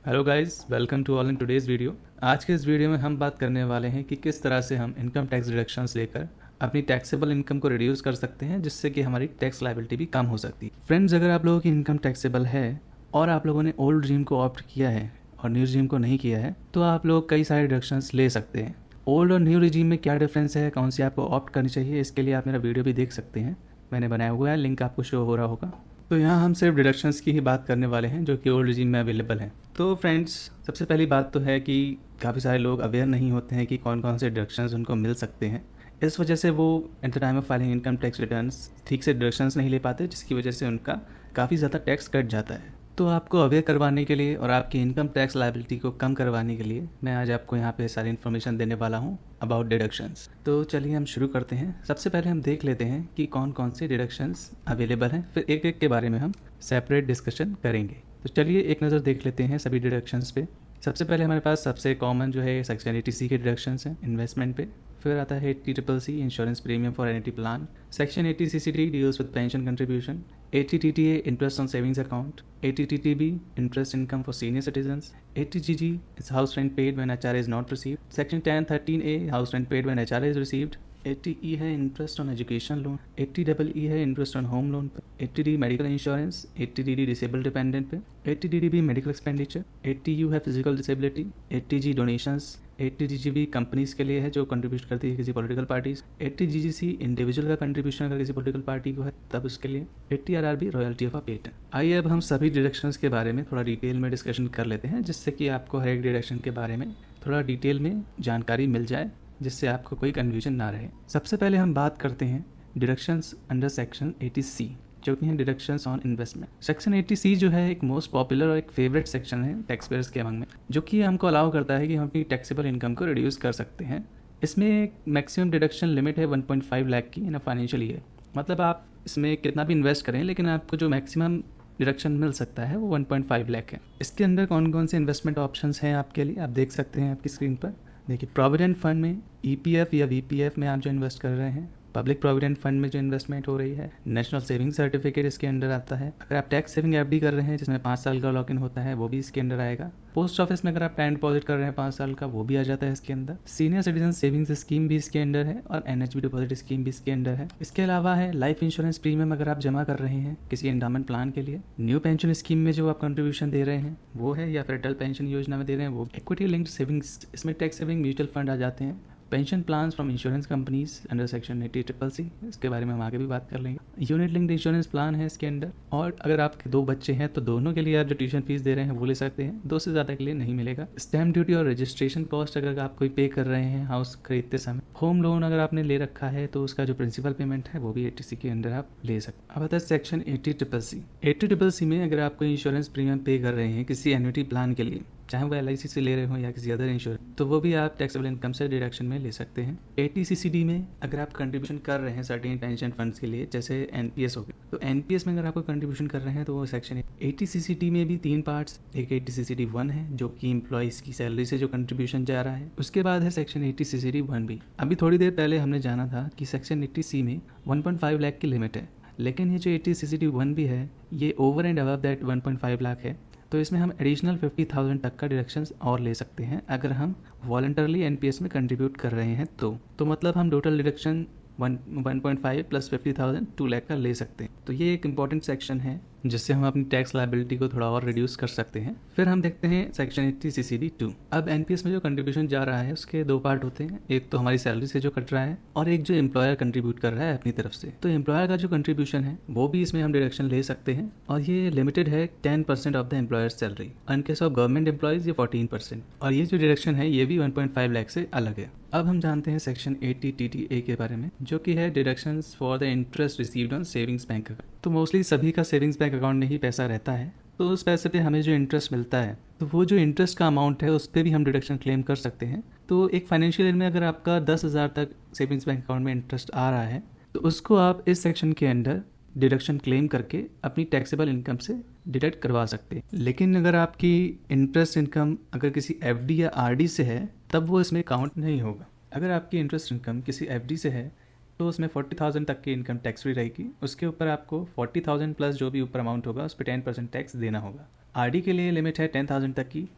Hello guys, welcome to all in today's video. आज के इस वीडियो में हम बात करने वाले हैं कि किस तरह से हम इनकम टैक्स डिडक्शंस लेकर अपनी टैक्सेबल इनकम को रिड्यूस कर सकते हैं, जिससे कि हमारी टैक्स लायबिलिटी भी कम हो सकती है। फ्रेंड्स, अगर आप लोगों की इनकम टैक्सेबल है और आप लोगों ने ओल्ड रिजीम को ऑप्ट किया है और न्यू रिजीम को नहीं किया है, तो आप लोग कई सारे डिडक्शंस ले सकते हैं। ओल्ड और न्यू रिजीम में क्या डिफरेंस है, कौन सी आपको ऑप्ट करनी चाहिए, इसके लिए आप मेरा वीडियो भी देख सकते हैं। मैंने बनाया हुआ है, लिंक आपको शो हो रहा होगा। तो यहाँ हम सिर्फ डिडक्शंस की ही बात करने वाले हैं जो कि ओल्ड रिजीम में अवेलेबल हैं। तो फ्रेंड्स, सबसे पहली बात तो है कि काफ़ी सारे लोग अवेयर नहीं होते हैं कि कौन कौन से डिडक्शंस उनको मिल सकते हैं। इस वजह से वो at the time of filing income tax returns ठीक से डिडक्शंस नहीं ले पाते, जिसकी वजह से उनका काफ़ी ज़्यादा टैक्स कट जाता है। तो आपको अवेयर करवाने के लिए और आपकी इनकम टैक्स लायबिलिटी को कम करवाने के लिए मैं आज आपको यहाँ पे सारी इन्फॉर्मेशन देने वाला हूँ अबाउट डिडक्शंस। तो चलिए हम शुरू करते हैं। सबसे पहले हम देख लेते हैं कि कौन कौन से डिडक्शंस अवेलेबल हैं, फिर एक एक के बारे में हम सेपरेट डिस्कशन करेंगे। तो चलिए एक नज़र देख लेते हैं सभी डिडक्शंस पे। सबसे पहले हमारे पास सबसे कॉमन जो है सेक्शन 80C के डिडक्शंस हैं इन्वेस्टमेंट पे। फिर आता है 80CCC insurance premium for annuity plan. Section 80CCD deals with pension contribution. 80TTA interest on savings account. 80TTB interest income for senior citizens. 80GG is house rent paid when HRA is not received. Section 1013A house rent paid when HRA is received. 80E है interest on education loan. 80EE है interest on home loan पे। 80D medical insurance. 80DD disable dependent पे। 80DDB medical expenditure. 80U है physical disability. 80G donations. 80GGB companies के लिए है जो contribute करती है किसी पॉलिटिकल पार्टीज। 80GGC इंडिविजुअल का कंट्रीब्यूशन अगर किसी पॉलिटिकल पार्टी को है तब उसके लिए। 80RRB royalty of a patent. आइए अब हम सभी डिडक्शंस के बारे में थोड़ा डिटेल में डिस्कशन कर लेते हैं, जिससे कि आपको हर एक डिडक्शन के बारे में थोड़ा डिटेल में जानकारी मिल जाए, जिससे आपको कोई कन्फ्यूजन ना रहे। सबसे पहले हम बात करते हैं डिडक्शंस अंडर सेक्शन 80C, जो कि हैं deductions on investment. Section 80C जो है एक मोस्ट पॉपुलर और एक फेवरेट सेक्शन है टैक्स पेयर्स के अमंग में, जो कि हमको अलाउ करता है कि हम अपनी टैक्सेबल इनकम को रिड्यूस कर सकते हैं। इसमें एक मैक्सिमम डिडक्शन लिमिट है 1.5 लाख की इन अ फाइनेंशियल ईयर। मतलब आप इसमें कितना भी इन्वेस्ट करें, लेकिन आपको जो मैक्सिमम डिडक्शन मिल सकता है वो 1.5 लाख है। इसके अंदर कौन कौन से इन्वेस्टमेंट ऑप्शंस हैं आपके लिए, आप देख सकते हैं आपकी स्क्रीन पर। देखिए, प्रोविडेंट फंड में EPF या VPF में आप जो इन्वेस्ट कर रहे हैं, पब्लिक प्रोविडेंट फंड में जो इन्वेस्टमेंट हो रही है, नेशनल सेविंग सर्टिफिकेट इसके अंडर आता है। अगर आप टैक्स सेविंग FD कर रहे हैं जिसमें 5 साल का लॉक इन होता है, वो भी इसके अंदर आएगा। पोस्ट ऑफिस में अगर आप टाइम डिपॉजिट कर रहे हैं 5 साल का, वो भी आ जाता है इसके अंदर। सीनियर सिटीजन सेविंग्स स्कीम भी इसके अंदर है और NHB डिपॉजिट स्कीम भी इसके अंदर है। इसके अलावा है लाइफ इंश्योरेंस प्रीमियम अगर आप जमा कर रहे हैं किसी एंडाउमेंट प्लान के लिए। न्यू पेंशन स्कीम में जो आप कंट्रीब्यूशन दे रहे हैं वो है, या फिर अटल पेंशन योजना में दे रहे हैं वो। इक्विटी लिंक्ड सेविंग्स, इसमें टैक्स सेविंग म्यूचुअल फंड आ जाते हैं। Pension plans from insurance companies under section 80CCC, इसके बारे में हम आगे भी बात कर लेंगे। यूनिट लिंक्ड इंश्योरेंस प्लान है इसके अंदर। और अगर आपके 2 बच्चे हैं तो दोनों के लिए आप जो ट्यूशन फीस दे रहे हैं वो ले सकते हैं, 2 से ज़्यादा के लिए नहीं मिलेगा। स्टैम्प ड्यूटी और रजिस्ट्रेशन कॉस्ट अगर आप कोई पे कर रहे हैं हाउस खरीदते समय। होम लोन अगर आपने ले रखा है तो उसका जो प्रिंसिपल पेमेंट है वो भी 80C के अंदर आप ले सकते हैं। अब आता है सेक्शन 80CCC। 80CCC में अगर आप कोई इंश्योरेंस प्रीमियम पे कर रहे हैं किसी एन्युटी प्लान के लिए, चाहे वो LIC से ले रहे हो या किसी अदर इंश्योरेंस, तो वो भी आप टैक्सेबल इनकम से डिडक्शन में ले सकते हैं। 80CCD में अगर आप कंट्रीब्यूशन कर रहे हैं सर्टेन पेंशन फंड्स के लिए, जैसे NPS हो गया, तो NPS में अगर आपको कंट्रीब्यूशन कर रहे हैं तो वो सेक्शन 80CCD में भी 3 पार्ट्स। एक 80CCD1 है जो कि एम्प्लॉइज़ की सैलरी से जो कंट्रीब्यूशन जा रहा है। उसके बाद है सेक्शन 80CCD1B। अभी थोड़ी देर पहले हमने जाना था कि सेक्शन 80C में 1.5 लाख की लिमिट है, लेकिन ये जो 80CCD1B है ये over and above that 1.5 lakh है। तो इसमें हम एडिशनल 50,000 तक का डिडक्शंस और ले सकते हैं अगर हम वॉलंटरली NPS में कंट्रीब्यूट कर रहे हैं तो मतलब हम टोटल डिडक्शन 1.5 प्लस 50,000 2 लाख का ले सकते हैं। तो ये एक इंपॉर्टेंट सेक्शन है जिससे हम अपनी टैक्स लायबिलिटी को थोड़ा और रिड्यूस कर सकते हैं। फिर हम देखते हैं सेक्शन 80CCD2। अब NPS में जो कंट्रीब्यूशन जा रहा है उसके 2 पार्ट होते हैं, एक तो हमारी सैलरी से जो कट रहा है और एक जो एम्प्लॉयर कंट्रीब्यूट कर रहा है अपनी तरफ से। तो एम्प्लॉयर का जो कंट्रीब्यूशन है वो भी इसमें हम डिडक्शन ले सकते हैं और ये लिमिटेड है 10% of the employer salary. In case of government employees ये 14%। और ये जो डिडक्शन है ये भी 1.5 लाख से अलग है। अब हम जानते हैं सेक्शन 80TTA के बारे में, जो कि है deductions for the interest received on savings bank account. तो मोस्टली सभी का सेविंग्स बैंक अकाउंट में ही पैसा रहता है, तो उस पैसे पे हमें जो इंटरेस्ट मिलता है तो वो जो इंटरेस्ट का अमाउंट है उस पर भी हम डिडक्शन क्लेम कर सकते हैं। तो एक फाइनेंशियल ईयर में अगर आपका 10,000 तक सेविंग्स बैंक अकाउंट में इंटरेस्ट आ रहा है तो उसको आप इस सेक्शन के अंडर डिडक्शन क्लेम करके अपनी टैक्सेबल इनकम से डिडक्ट करवा सकते हैं। लेकिन अगर आपकी इंटरेस्ट इनकम अगर किसी FD या RD से है तब वो इसमें काउंट नहीं होगा। अगर आपकी इंटरेस्ट इनकम किसी FD से है तो उसमें 40,000 तक की इनकम टैक्स फ्री रहेगी। उसके ऊपर आपको 40,000 प्लस जो भी ऊपर अमाउंट होगा उस पर 10% टैक्स देना होगा। आरडी के लिए लिमिट है 10,000 तक की,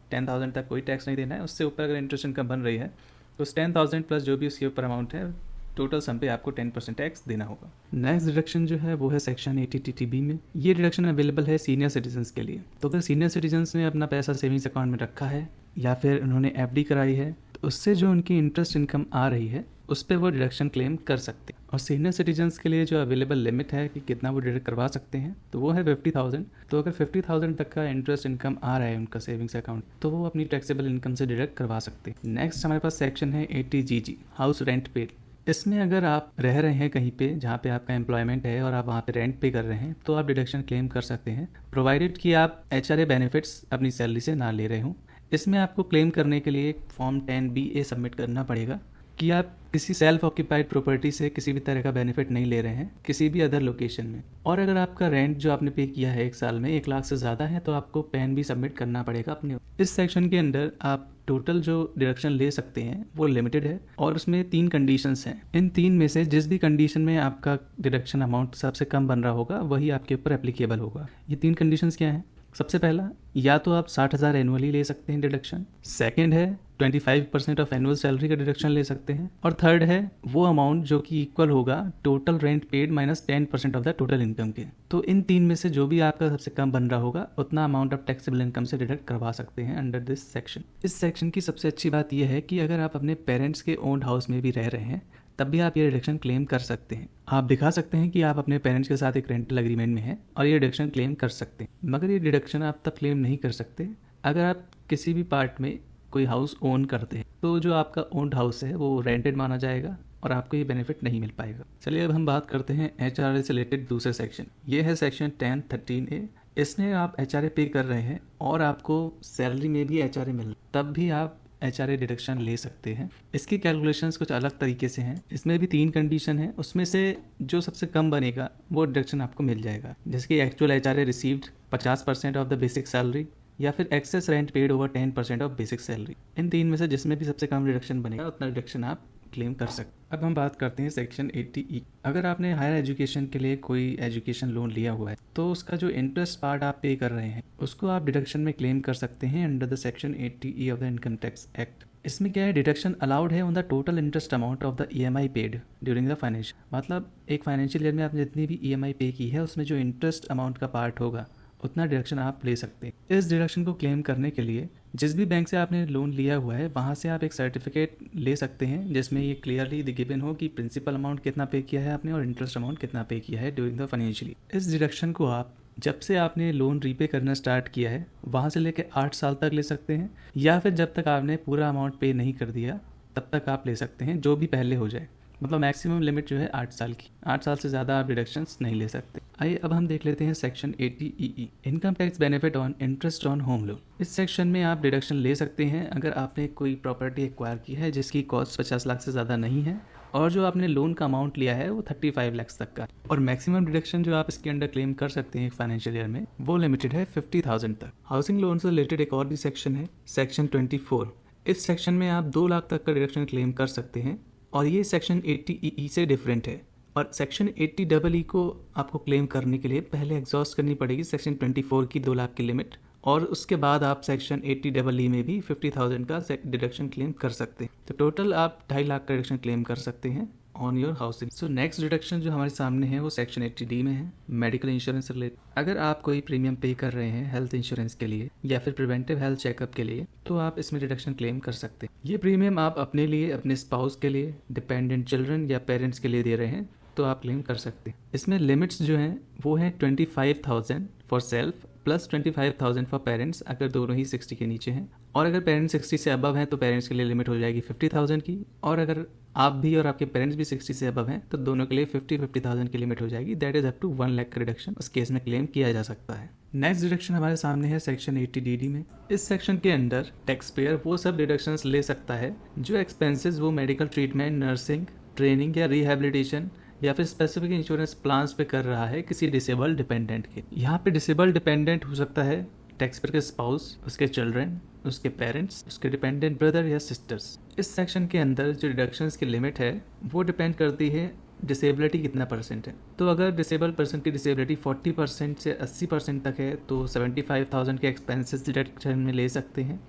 10,000 तक कोई टैक्स नहीं देना है। उससे ऊपर अगर इंटरेस्ट इनकम बन रही है तो उस 10,000 प्लस जो भी उसके ऊपर अमाउंट है टोटल सम पे आपको 10% टैक्स देना होगा। नेक्स्ट डिडक्शन जो है वो है सेक्शन 80TTB में। ये डिडक्शन अवेलेबल है सीनियर सिटीजन्स के लिए। तो अगर सीनियर सिटीजन्स ने अपना पैसा सेविंग्स अकाउंट में रखा है या फिर उन्होंने एफडी कराई है तो उससे जो उनकी इंटरेस्ट इनकम आ रही है उस पर वो डिडक्शन क्लेम कर सकते हैं। और सीनियर सिटीजन्स के लिए जो अवेलेबल लिमिट है कि कितना वो डिडक्ट करवा सकते हैं तो वो है 50,000। तो अगर 50,000 तक का इंटरेस्ट इनकम आ रहा है उनका सेविंग्स अकाउंट तो वो अपनी टैक्सेबल इनकम से डिडक्ट करवा सकते हैं। नेक्स्ट हमारे पास सेक्शन है 80GG, हाउस रेंट पेड। इसमें अगर आप रह रहे हैं कहीं पे जहाँ पे आपका एम्प्लॉयमेंट है और आप वहाँ पे रेंट पे कर रहे हैं तो आप डिडक्शन क्लेम कर सकते हैं, प्रोवाइडेड कि आप HRA बेनिफिट्स अपनी सैलरी से ना ले रहे हों। इसमें आपको क्लेम करने के लिए फॉर्म 10BA सबमिट करना पड़ेगा कि आप किसी सेल्फ ऑक्यूपाइड प्रॉपर्टी से किसी भी तरह का बेनिफिट नहीं ले रहे हैं किसी भी अदर लोकेशन में। और अगर आपका रेंट जो आपने पे किया है 1 साल में 1 लाख से ज़्यादा है तो आपको पैन भी सबमिट करना पड़ेगा अपने। इस सेक्शन के अंदर आप टोटल जो डिडक्शन ले सकते हैं वो लिमिटेड है और उसमें 3 कंडीशंस हैं। इन 3 में से जिस भी कंडीशन में आपका डिडक्शन अमाउंट सबसे कम बन रहा होगा वही आपके ऊपर एप्लीकेबल होगा। ये 3 कंडीशंस क्या हैं? सबसे पहला, या तो आप 60,000 एनुअली ले सकते हैं डिडक्शन। सेकंड है 25% ऑफ एनुअल सैलरी का डिडक्शन ले सकते हैं। और थर्ड है वो अमाउंट जो कि इक्वल होगा total rent paid minus 10% of the total income के। तो इन 3 में से जो भी आपका सबसे कम बन रहा होगा उतना अमाउंट आप टैक्सेबल इनकम से डिडक्ट करवा सकते हैं अंडर दिस सेक्शन। इस सेक्शन की सबसे अच्छी बात यह है कि अगर आप अपने पेरेंट्स के ओन्ड हाउस में भी रह रहे हैं तब भी आप ये डिडक्शन क्लेम कर सकते हैं। आप दिखा सकते हैं कि आप अपने पेरेंट्स के साथ एक रेंटल एग्रीमेंट में हैं और ये डिडक्शन क्लेम कर सकते हैं। मगर ये डिडक्शन आप तब क्लेम नहीं कर सकते अगर आप किसी भी पार्ट में कोई हाउस ओन करते हैं तो जो आपका ओन्ड हाउस है वो रेंटेड माना जाएगा और आपको ये बेनिफिट नहीं मिल पाएगा। चलिए अब हम बात करते हैं HRA से रिलेटेड दूसरे सेक्शन। ये है सेक्शन 1013A। इसमें आप HRA पे कर रहे हैं और आपको सैलरी में भी HRA मिल रहा है तब भी आप HRA डिडक्शन ले सकते हैं। इसकी कैलकुलेशंस कुछ अलग तरीके से हैं। इसमें भी 3 कंडीशन है, उसमें से जो सबसे कम बनेगा वो डिडक्शन आपको मिल जाएगा, जैसे कि actual HRA received 50% of the basic salary या फिर excess rent paid over 10% of basic salary. इन 3 में से जिसमें भी सबसे कम डिडक्शन बनेगा उतना डिडक्शन आप क्लेम कर सकते। अब हम बात करते हैं सेक्शन 80E। अगर आपने हायर एजुकेशन के लिए कोई एजुकेशन लोन लिया हुआ है तो उसका जो इंटरेस्ट पार्ट आप पे कर रहे हैं उसको आप डिडक्शन में क्लेम कर सकते हैं under the section 80E of the income tax act. इसमें क्या है, डिडक्शन अलाउड है on the total interest amount of the EMI paid during the financial, मतलब एक फाइनेंशियल ईयर में आपने जितनी भी EMI पे की है उसमें जो इंटरेस्ट अमाउंट का पार्ट होगा उतना डिडक्शन आप ले सकते हैं। इस डिडक्शन को क्लेम करने के लिए जिस भी बैंक से आपने लोन लिया हुआ है वहाँ से आप एक सर्टिफिकेट ले सकते हैं जिसमें ये क्लियरली गिवन हो कि प्रिंसिपल अमाउंट कितना पे किया है आपने और इंटरेस्ट अमाउंट कितना पे किया है ड्यूरिंग द फाइनेंशियल ईयर। इस डिडक्शन को आप जब से आपने लोन रीपे करना स्टार्ट किया है वहाँ से लेकर 8 साल तक ले सकते हैं या फिर जब तक आपने पूरा अमाउंट पे नहीं कर दिया तब तक आप ले सकते हैं, जो भी पहले हो जाए। मतलब मैक्सिमम लिमिट जो है 8 साल की, 8 साल से ज़्यादा आप डिडक्शंस नहीं ले सकते। आइए अब हम देख लेते हैं section 80EE, income tax benefit on interest on home loan. इस सेक्शन में आप डिडक्शन ले सकते हैं अगर आपने कोई प्रॉपर्टी एक्वायर की है जिसकी कॉस्ट 50 लाख से ज़्यादा नहीं है और जो आपने लोन का अमाउंट लिया है वो 35 लाख तक का। और मैक्सिमम डिडक्शन जो आप इसके अंडर क्लेम कर सकते हैं एक फाइनेंशियल ईयर में वो लिमिटेड है 50,000 तक। हाउसिंग लोन से रिलेटेड एक और भी सेक्शन है सेक्शन 24। इस सेक्शन में आप 2 लाख तक का डिडक्शन क्लेम कर सकते हैं और ये सेक्शन 80EE से डिफरेंट है। और सेक्शन 80EE को आपको क्लेम करने के लिए पहले एग्जॉस्ट करनी पड़ेगी सेक्शन 24 की 2 लाख की लिमिट और उसके बाद आप सेक्शन 80EE में भी 50,000 का डिडक्शन क्लेम कर सकते हैं। तो टोटल आप 2.5 लाख का डिडक्शन क्लेम कर सकते हैं on your housing. So next deduction जो हमारे सामने है वो सेक्शन 80D में है, मेडिकल इंश्योरेंस रिलेटेड। अगर आप कोई प्रीमियम पे कर रहे हैं हेल्थ इंश्योरेंस के लिए या फिर प्रिवेंटिव हेल्थ चेकअप के लिए तो आप इसमें डिडक्शन क्लेम कर सकते हैं। ये प्रीमियम आप अपने लिए, अपने स्पाउस के लिए, डिपेंडेंट चिल्ड्रन या पेरेंट्स के लिए दे रहे हैं तो आप क्लेम कर सकते हैं। इसमें लिमिट्स जो हैं वो हैं 25,000 for self plus 25,000 for parents अगर दोनों ही 60 के नीचे हैं। और अगर पेरेंट्स 60 से अबव हैं तो पेरेंट्स के लिए लिमिट हो जाएगी 50,000 की, और अगर आप भी और आपके पेरेंट्स भी 60 से अबव हैं तो दोनों के लिए 50,000 की लिमिट हो जाएगी। That is up to 1 lakh का रिडक्शन उस केस में क्लेम किया जा सकता है। नेक्स्ट डिडक्शन हमारे सामने है सेक्शन 80DD में। इस सेक्शन के अंदर टैक्स पेयर वो सब डिडक्शंस ले सकता है जो एक्सपेंसेस वो मेडिकल ट्रीटमेंट, नर्सिंग, ट्रेनिंग या रिहेबिलिटेशन या फिर स्पेसिफिक इंश्योरेंस प्लान्स पे कर रहा है किसी डिसेबल्ड डिपेंडेंट के। यहाँ पे डिसेबल्ड डिपेंडेंट हो सकता है टैक्स पेयर के स्पाउस, उसके चिल्ड्रन, उसके पेरेंट्स, उसके डिपेंडेंट ब्रदर या सिस्टर्स। इस सेक्शन के अंदर जो डिडक्शंस की लिमिट है वो डिपेंड करती है डिसेबिलिटी कितना परसेंट है। तो अगर डिसेबल पर्सन की डिसेबिलिटी 40% से 80% तक है तो 75,000 के एक्सपेंसेस डिडक्शन में ले सकते हैं,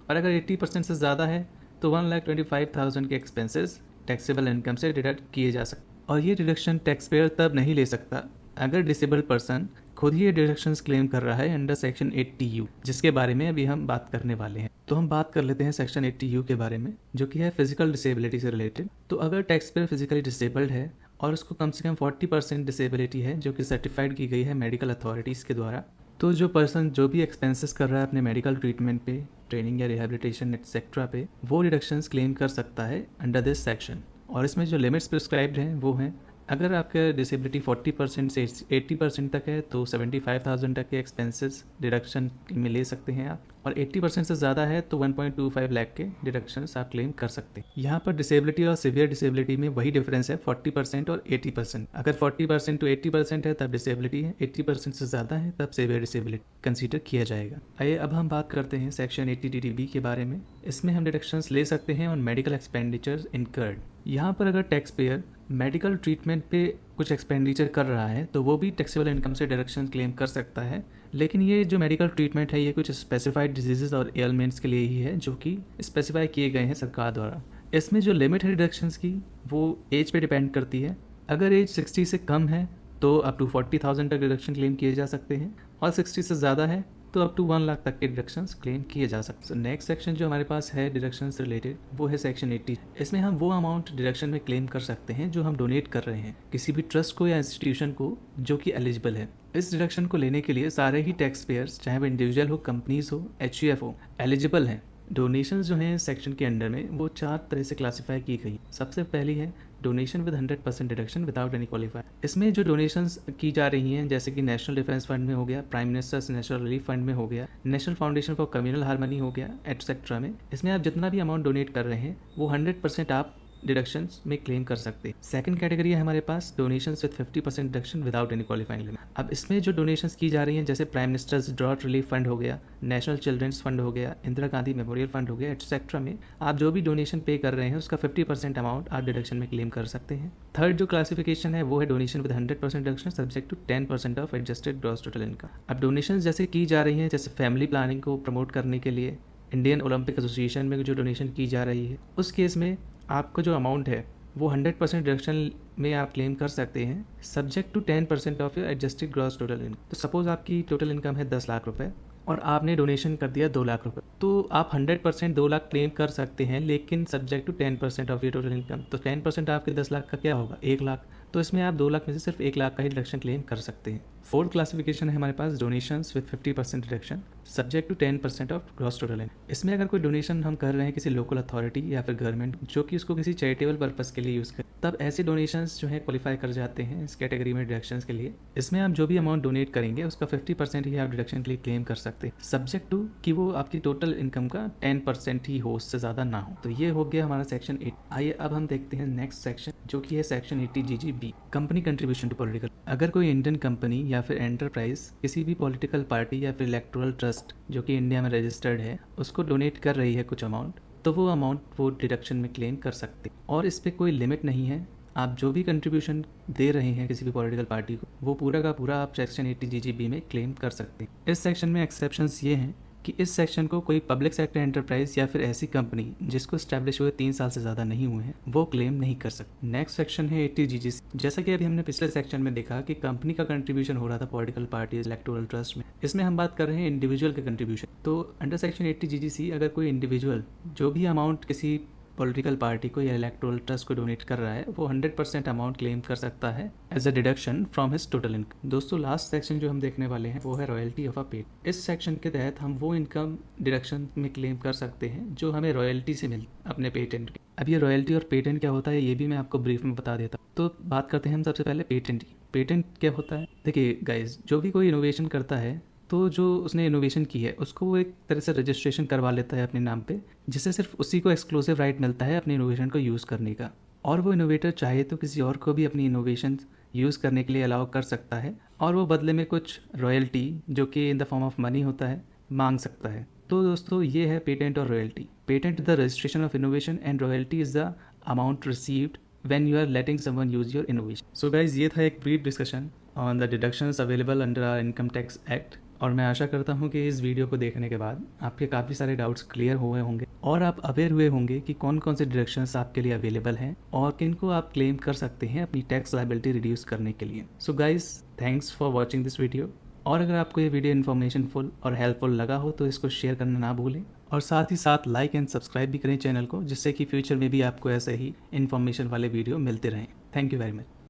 और अगर 80% से ज़्यादा है तो 1,25,000 के एक्सपेंसेस टैक्सेबल इनकम से डिडक्ट किए जा सकते हैं। और ये डिडक्शन टैक्स पेयर तब नहीं ले सकता अगर डिसेबल पर्सन खुद ही ये डिडक्शंस क्लेम कर रहा है अंडर सेक्शन 80U, जिसके बारे में अभी हम बात करने वाले हैं। तो हम बात कर लेते हैं सेक्शन 80U के बारे में, जो कि है फिजिकल डिसेबिलिटी से रिलेटेड। तो अगर टैक्स पेयर फिजिकली डिसेबल्ड है और उसको कम से कम 40% डिसेबिलिटी है जो कि सर्टिफाइड की गई है मेडिकल अथॉरिटीज़ के द्वारा, तो जो पर्सन जो भी एक्सपेंसेस कर रहा है अपने मेडिकल ट्रीटमेंट पे, ट्रेनिंग या रिहेबिलिटेशन एक्सेट्रा पे, वो डिडक्शंस क्लेम कर सकता है अंडर दिस सेक्शन। और इसमें जो लिमिट्स प्रिस्क्राइब्ड हैं वो हैं, अगर आपका डिसेबिलिटी 40% से 80% तक है तो 75,000 तक के एक्सपेंसेस डिडक्शन में ले सकते हैं आप, और 80% से ज़्यादा है तो 1.25 लाख के डिडक्शंस आप क्लेम कर सकते हैं। यहाँ पर डिसेबिलिटी और सिवियर डिसेबिलिटी में वही डिफरेंस है, 40% और 80%। अगर 40% टू 80% है तब डिसेबिलिटी है, 80% से ज़्यादा है तब सिवियर डिसेबिलिटी कंसीडर किया जाएगा। आइए अब हम बात करते हैं सेक्शन 80DDB के बारे में। इसमें हम डिडक्शंस ले सकते हैं ऑन मेडिकल एक्सपेंडिचर्स इनकर्ड। यहाँ पर अगर टैक्स पेयर मेडिकल ट्रीटमेंट पे कुछ एक्सपेंडिचर कर रहा है तो वो भी टैक्सेबल इनकम से डिडक्शन क्लेम कर सकता है, लेकिन ये जो मेडिकल ट्रीटमेंट है ये कुछ स्पेसिफाइड डिजीजेस और एलिमेंट्स के लिए ही है जो कि स्पेसिफाई किए गए हैं सरकार द्वारा। इसमें जो लिमिट है डिडक्शंस की वो एज पे डिपेंड करती है। अगर एज 60 से कम है तो अप टू 40,000 तक डिडक्शन क्लेम किए जा सकते हैं, और 60 से ज़्यादा है तो अप टू 1 लाख तक के डिडक्शंस क्लेम किए जा सकते हैं। नेक्स्ट सेक्शन जो हमारे पास है डिडक्शंस रिलेटेड वो है सेक्शन 80। इसमें हम वो अमाउंट डिडक्शन में क्लेम कर सकते हैं जो हम डोनेट कर रहे हैं किसी भी ट्रस्ट को या इंस्टीट्यूशन को जो कि एलिजिबल है। इस डिडक्शन को लेने के लिए सारे ही टैक्स पेयर्स, चाहे वो इंडिविजुअल हो, कंपनीज हो, HUF हो, एलिजिबल हैं। डोनेशंस जो हैं सेक्शन के अंडर में वो 4 तरह से क्लासीफाई की गई। सबसे पहली है donation with 100% deduction without any qualifier. इसमें जो डोनेशंस की जा रही हैं जैसे कि नेशनल डिफेंस फंड में हो गया, prime ministers national relief fund में हो गया, national foundation for communal harmony हो गया, एटसेट्रा में, इसमें आप जितना भी अमाउंट डोनेट कर रहे हैं वो 100% आप डिडक्शंस में क्लेम कर सकते हैं। सेकंड कैटेगरी है हमारे पास donations with 50% deduction without any qualifying limit. अब इसमें जो डोनेशंस की जा रही हैं जैसे prime minister's drought relief fund हो गया, नेशनल चिल्ड्रंस फंड हो गया, इंदिरा गांधी मेमोरियल फंड हो गया, एटसेट्रा में आप जो भी डोनेशन पे कर रहे हैं उसका 50% अमाउंट आप डिडक्शन में क्लेम कर सकते हैं। थर्ड जो क्लासिफिकेशन है वो है donation with 100% deduction subject to 10% of adjusted gross total income. अब डोनेशन जैसे की जा रही हैं जैसे फैमिली प्लानिंग को प्रमोट करने के लिए इंडियन ओलंपिक एसोसिएशन में जो डोनेशन की जा रही है, उस केस में आपका जो अमाउंट है वो 100% डिडक्शन में आप क्लेम कर सकते हैं subject to 10% of your adjusted gross total income. तो सपोज आपकी टोटल इनकम है 10 लाख रुपए और आपने डोनेशन कर दिया 2 लाख रुपए, तो आप 100% 2 लाख क्लेम कर सकते हैं, लेकिन subject to 10% of your total income. तो 10% आपके 10 लाख का क्या होगा, 1 लाख। तो इसमें आप 2 लाख में से सिर्फ 1 लाख का ही डिडक्शन क्लेम कर सकते हैं। फोर्थ क्लासिफिकेशन है हमारे पास donations with 50% deduction subject to 10% of gross total income. इसमें अगर कोई डोनेशन हम कर रहे हैं किसी लोकल अथॉरिटी या फिर गवर्नमेंट जो कि उसको किसी चैरिटेबल पर्पस के लिए यूज़ करे, तब ऐसे डोनेशंस जो है क्वालिफाई कर जाते हैं इस कैटेगरी में डिडक्शंस के लिए। इसमें आप जो भी अमाउंट डोनेट करेंगे उसका 50% ही आप डिडक्शन के लिए क्लेम कर सकते हैं, सब्जेक्ट टू कि वो आपकी टोटल इनकम का 10% ही हो, उससे ज़्यादा ना हो। तो ये हो गया हमारा सेक्शन 8। आइए अब हम देखते हैं नेक्स्ट सेक्शन जो कि है section 80GGB, company contribution to political. अगर कोई इंडियन कंपनी या फिर एंटरप्राइज किसी भी पॉलिटिकल पार्टी या फिर इलेक्टोरल ट्रस्ट जो कि इंडिया में रजिस्टर्ड है उसको डोनेट कर रही है कुछ अमाउंट, तो वो अमाउंट वो डिडक्शन में क्लेम कर सकते हैं, और इस पर कोई लिमिट नहीं है। आप जो भी कंट्रीब्यूशन दे रहे हैं किसी भी पॉलिटिकल पार्टी को वो पूरा का पूरा आप सेक्शन 80GGB में क्लेम कर सकते हैं। इस सेक्शन में एक्सेप्शंस ये हैं कि इस सेक्शन को कोई पब्लिक सेक्टर एंटरप्राइज या फिर ऐसी कंपनी जिसको स्टैब्लिश हुए 3 साल से ज़्यादा नहीं हुए हैं वो क्लेम नहीं कर सकते। नेक्स्ट सेक्शन है 80GG। जैसा कि अभी हमने पिछले सेक्शन में देखा कि कंपनी का कंट्रीब्यूशन हो रहा था पॉलिटिकल पार्टीज इलेक्टोरल ट्रस्ट में, इसमें हम बात कर रहे हैं इंडिविजुअल के कंट्रीब्यूशन। तो अंडर सेक्शन 80GGC अगर कोई इंडिविजुअल जो भी अमाउंट किसी पॉलिटिकल पार्टी को या इलेक्टोरल ट्रस्ट को डोनेट कर रहा है वो 100% अमाउंट क्लेम कर सकता है as a deduction from his total income. दोस्तों लास्ट सेक्शन जो हम देखने वाले हैं वो है रॉयल्टी ऑफ अ पेटेंट। इस सेक्शन के तहत हम वो इनकम डिडक्शन में क्लेम कर सकते हैं जो हमें रॉयल्टी से मिलती अपने पेटेंट की। अब ये रॉयल्टी और पेटेंट क्या होता है ये भी मैं आपको ब्रीफ में बता देता हूँ। तो बात करते हैं हम सबसे पहले पेटेंट की। पेटेंट क्या होता है, देखिए गाइज, जो भी कोई इनोवेशन करता है तो जो उसने इनोवेशन की है उसको वो एक तरह से रजिस्ट्रेशन करवा लेता है अपने नाम पे, जिससे सिर्फ उसी को एक्सक्लूसिव राइट मिलता है अपने इनोवेशन को यूज़ करने का, और वो इनोवेटर चाहे तो किसी और को भी अपनी इनोवेशन यूज़ करने के लिए अलाउ कर सकता है, और वो बदले में कुछ रॉयल्टी जो कि in the form of money होता है मांग सकता है। तो दोस्तों ये है पेटेंट और royalty. Patent is the registration of innovation and royalty is the amount received when you are letting someone use your innovation. So guys, ये था एक brief discussion on the deductions available under our Income Tax Act. और मैं आशा करता हूँ कि इस video को देखने के बाद आपके काफ़ी सारे डाउट्स क्लियर हुए होंगे और आप अवेयर हुए होंगे कि कौन कौन से डिडक्शंस आपके लिए अवेलेबल हैं और किन को आप क्लेम कर सकते हैं अपनी टैक्स लायबिलिटी रिड्यूस करने के लिए. So guys, thanks for watching this video. और अगर आपको ये वीडियो इन्फॉर्मेशनफुल और हेल्पफुल लगा हो तो इसको शेयर करना ना भूलें और साथ ही साथ लाइक एंड सब्सक्राइब भी करें चैनल को, जिससे कि फ्यूचर में भी आपको ऐसे ही इन्फॉर्मेशन वाले वीडियो मिलते रहें. Thank you very much.